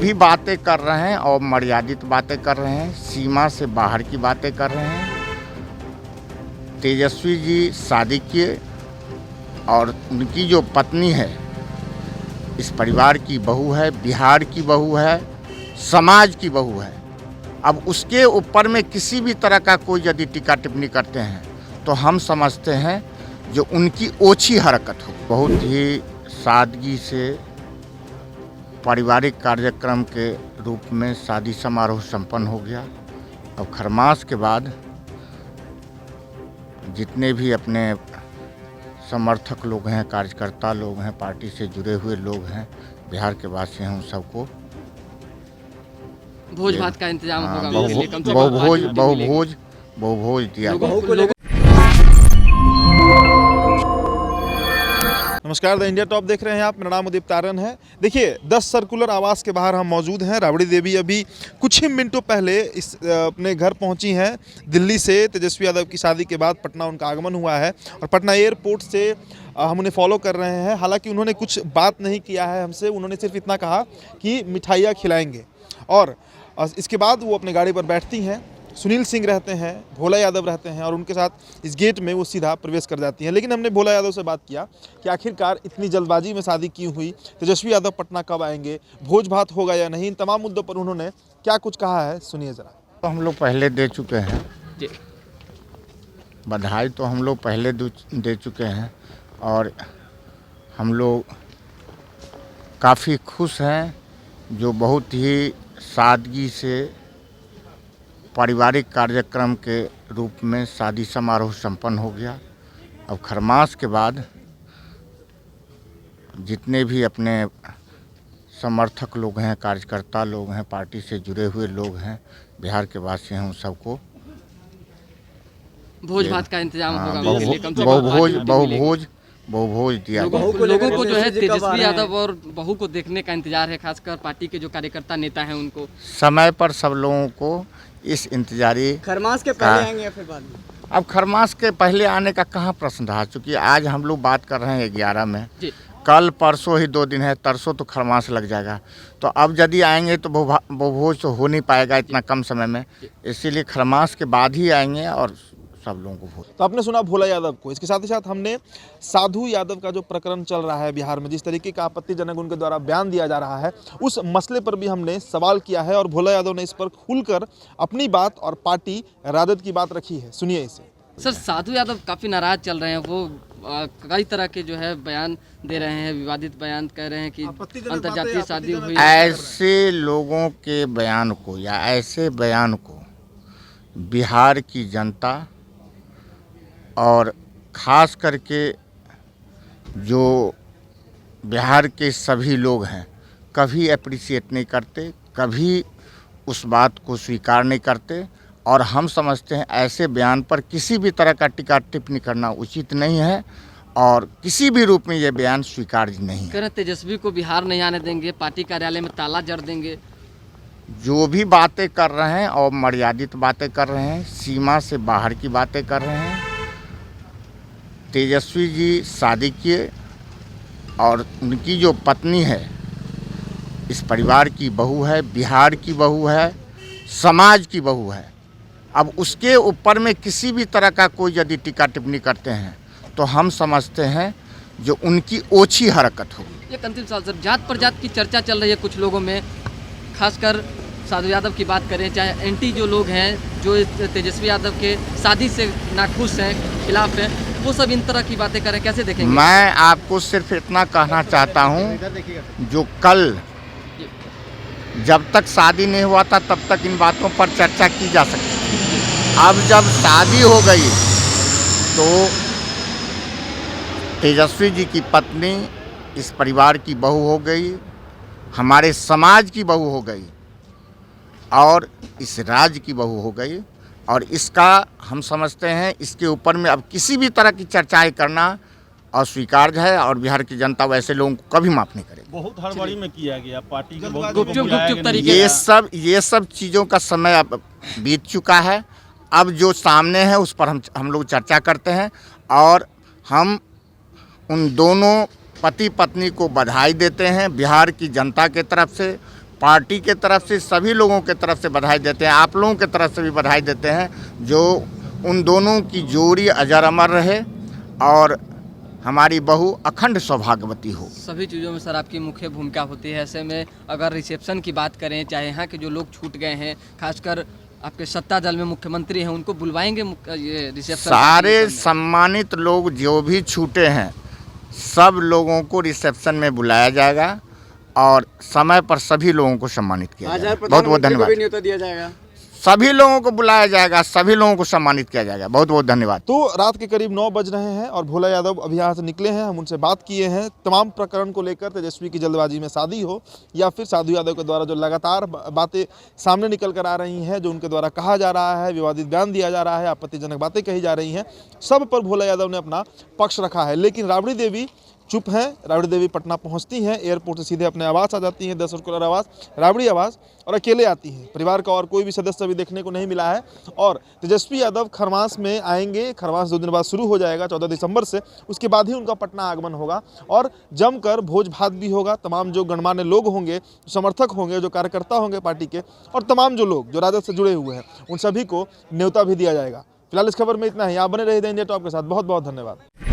भी बातें कर रहे हैं और मर्यादित बातें कर रहे हैं, सीमा से बाहर की बातें कर रहे हैं। तेजस्वी जी शादी किए और उनकी जो पत्नी है इस परिवार की बहू है, बिहार की बहू है, समाज की बहू है। अब उसके ऊपर में किसी भी तरह का कोई यदि टीका टिप्पणी करते हैं तो हम समझते हैं जो उनकी ओछी हरकत हो। बहुत ही सादगी से पारिवारिक कार्यक्रम के रूप में शादी समारोह संपन्न हो गया। अब खरमास के बाद जितने भी अपने समर्थक लोग हैं, कार्यकर्ता लोग हैं, पार्टी से जुड़े हुए लोग हैं, बिहार के वासी हैं, उन सबको भोज भात का इंतजाम होगा। बहुभोज दिया। नमस्कार, द इंडिया टॉप देख रहे हैं आप। मेरा नाम उदित तारन है। देखिए, 10 सर्कुलर आवास के बाहर हम मौजूद हैं। राबड़ी देवी अभी कुछ ही मिनटों पहले अपने घर पहुंची हैं दिल्ली से। तेजस्वी यादव की शादी के बाद पटना उनका आगमन हुआ है और पटना एयरपोर्ट से हम उन्हें फॉलो कर रहे हैं। हालांकि उन्होंने कुछ बात नहीं किया है हमसे। उन्होंने सिर्फ इतना कहा कि मिठाइयाँ खिलाएंगे और इसके बाद वो अपने गाड़ी पर बैठती हैं। सुनील सिंह रहते हैं, भोला यादव रहते हैं और उनके साथ इस गेट में वो सीधा प्रवेश कर जाती हैं। लेकिन हमने भोला यादव से बात किया कि आखिरकार इतनी जल्दबाजी में शादी क्यों हुई, तेजस्वी यादव पटना कब आएंगे, भोज भात होगा या नहीं, इन तमाम मुद्दों पर उन्होंने क्या कुछ कहा है, सुनिए ज़रा। तो हम लोग पहले दे चुके हैं बधाई, तो हम लोग पहले दे चुके हैं और हम लोग काफ़ी खुश हैं। जो बहुत ही सादगी से पारिवारिक कार्यक्रम के रूप में शादी समारोह संपन्न हो गया। अब खरमास के बाद जितने भी अपने समर्थक लोग हैं, कार्यकर्ता लोग हैं, पार्टी से जुड़े हुए लोग हैं, बिहार के वासी हैं, उन सबको भोज भात का इंतजाम होगा। बहुभोज दिया। लोगों को जो है तेजस्वी यादव और बहू को देखने का इंतजार है, खासकर पार्टी के जो कार्यकर्ता नेता हैं उनको। समय पर सब लोगों को इस इंतजारी खरमास के पहले आएंगे या फिर बाद में? अब खरमास के पहले आने का कहाँ प्रश्न रहा, चूँकि आज हम लोग बात कर रहे हैं 11 में, कल परसों ही 2 दिन है, तरसों तो खरमास लग जाएगा। तो अब यदि आएंगे तो बहुभोज तो हो नहीं पाएगा इतना कम समय में, इसीलिए खरमास के बाद ही आएंगे और सब लोगों को भोज। तो आपने सुना भोला यादव को। इसके साथ ही साथ हमने साधु यादव का जो प्रकरण चल रहा है बिहार में, जिस तरीके का आपत्तिजनक उनके द्वारा बयान दिया जा रहा है, उस मसले पर भी हमने सवाल किया है और भोला यादव ने इस पर खुलकर अपनी बात और पार्टी राजद की बात रखी है। सुनिए इसे। सर, साधु यादव काफ़ी नाराज चल रहे हैं। वो कई तरह के जो है बयान दे रहे हैं, विवादित बयान कह रहे हैं कि अंतर्जातीय शादी हुई। ऐसे लोगों के बयान को या ऐसे बयान को बिहार की जनता और ख़ास करके जो बिहार के सभी लोग हैं कभी अप्रिशिएट नहीं करते, कभी उस बात को स्वीकार नहीं करते। और हम समझते हैं ऐसे बयान पर किसी भी तरह का टीका टिप्पणी करना उचित नहीं है और किसी भी रूप में ये बयान स्वीकार्य नहीं है। तेजस्वी को बिहार नहीं आने देंगे, पार्टी कार्यालय में ताला जड़ देंगे। जो भी बातें कर रहे हैं और मर्यादित बातें कर रहे हैं, सीमा से बाहर की बातें कर रहे हैं। तेजस्वी जी शादी किए और उनकी जो पत्नी है इस परिवार की बहू है, बिहार की बहू है, समाज की बहू है। अब उसके ऊपर में किसी भी तरह का कोई यदि टीका टिप्पणी करते हैं तो हम समझते हैं जो उनकी ओछी हरकत हो। ये अंतिम सवाल सर, जात पर जात की चर्चा चल रही है कुछ लोगों में, खासकर साधु यादव की बात करें, चाहे एंटी जो लोग हैं जो तेजस्वी यादव के शादी से नाखुश हैं, खिलाफ हैं, वो सब इन तरह की बातें करें, कैसे देखेंगे? मैं आपको सिर्फ इतना कहना चाहता हूँ, जो कल जब तक शादी नहीं हुआ था तब तक इन बातों पर चर्चा की जा सकती थी। अब जब शादी हो गई तो तेजस्वी जी की पत्नी इस परिवार की बहू हो गई, हमारे समाज की बहू हो गई और इस राज्य की बहू हो गई। और इसका हम समझते हैं इसके ऊपर में अब किसी भी तरह की चर्चाएं करना अस्वीकार्य है और बिहार की जनता वैसे लोगों को कभी माफ़ नहीं करेगी। बहुत हड़बड़ी में किया गया, पार्टी के गुपचुप तरीके ये सब चीज़ों का समय अब बीत चुका है। अब जो सामने है उस पर हम लोग चर्चा करते हैं और हम उन दोनों पति पत्नी को बधाई देते हैं बिहार की जनता के तरफ से, पार्टी के तरफ से, सभी लोगों के तरफ से बधाई देते हैं। आप लोगों के तरफ से भी बधाई देते हैं, जो उन दोनों की जोड़ी अजर अमर रहे और हमारी बहू अखंड सौभाग्यवती हो। सभी चीज़ों में सर आपकी मुख्य भूमिका होती है। ऐसे में अगर रिसेप्शन की बात करें, चाहे यहाँ के जो लोग छूट गए हैं, खासकर आपके सत्ता दल में मुख्यमंत्री हैं, उनको बुलवाएंगे ये रिसेप्शन? सारे सम्मानित लोग जो भी छूटे हैं, सब लोगों को रिसेप्शन में बुलाया जाएगा और समय पर सभी लोगों को सम्मानित किया जाएगा। बहुत बहुत धन्यवाद। न्योता दिया जाएगा, सभी लोगों को बुलाया जाएगा, सभी लोगों को सम्मानित किया जाएगा। बहुत बहुत धन्यवाद। तो रात के करीब 9 बज रहे हैं और भोला यादव अभी यहाँ से निकले हैं। हम उनसे बात किए हैं तमाम प्रकरण को लेकर, तेजस्वी की जल्दबाजी में शादी हो या फिर साधु यादव के द्वारा जो लगातार बातें सामने निकल कर आ रही हैं, जो उनके द्वारा कहा जा रहा है, विवादित बयान दिया जा रहा है, आपत्तिजनक बातें कही जा रही हैं, सब पर भोला यादव ने अपना पक्ष रखा है। लेकिन राबड़ी देवी चुप हैं। राबड़ी देवी पटना पहुंचती हैं, एयरपोर्ट से सीधे अपने आवास आ जाती हैं, 10 सर्कुलर आवास, राबड़ी आवास, और अकेले आती हैं। परिवार का और कोई भी सदस्य अभी देखने को नहीं मिला है। और तेजस्वी यादव खरमास में आएंगे। खरमास 2 दिन बाद शुरू हो जाएगा, 14 दिसंबर से। उसके बाद ही उनका पटना आगमन होगा और जमकर भोज भात भी होगा। तमाम जो गणमान्य लोग होंगे, समर्थक होंगे, जो कार्यकर्ता होंगे पार्टी के, और तमाम जो लोग जो राजद से जुड़े हुए हैं, उन सभी को न्योता भी दिया जाएगा। फिलहाल इस खबर में इतना ही। आप बने रहे द इंडिया टॉप के साथ। बहुत बहुत धन्यवाद।